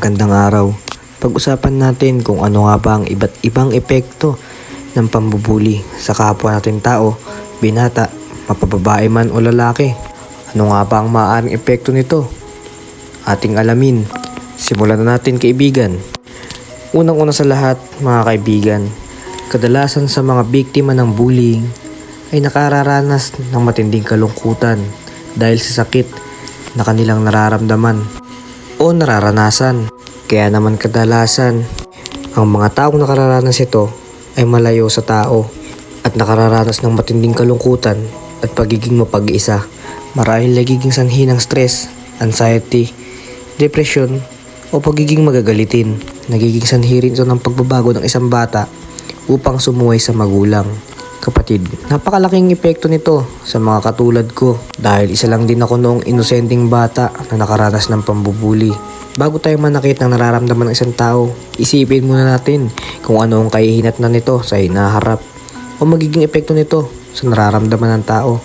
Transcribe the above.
Magandang araw. Pag-usapan natin kung ano nga ba ang iba't ibang epekto ng pambubuli sa kapwa natin tao, binata, mapababae man o lalaki. Ano nga ba ang maaaring epekto nito? Ating alamin. Simulan na natin, kaibigan. Unang-una sa lahat, mga kaibigan, kadalasan sa mga biktima ng bullying ay nakararanas ng matinding kalungkutan dahil sa sakit na kanilang nararamdaman o nararanasan. Kaya naman kadalasan, ang mga taong nakararanas ito ay malayo sa tao at nakararanas ng matinding kalungkutan at pagiging mapag-isa. Marahil nagiging sanhi ng stress, anxiety, depression o pagiging magagalitin. Nagiging sanhi rin ito ng pagbabago ng isang bata upang sumuway sa magulang. Kapatid, napakalaking epekto nito sa mga katulad ko dahil isa lang din ako noong inosenteng bata na nakaranas ng pambubuli. Bago tayo manakit ng nararamdaman ng isang tao, isipin muna natin kung ano ang kahihinatnan nito sa hinaharap o magiging epekto nito sa nararamdaman ng tao.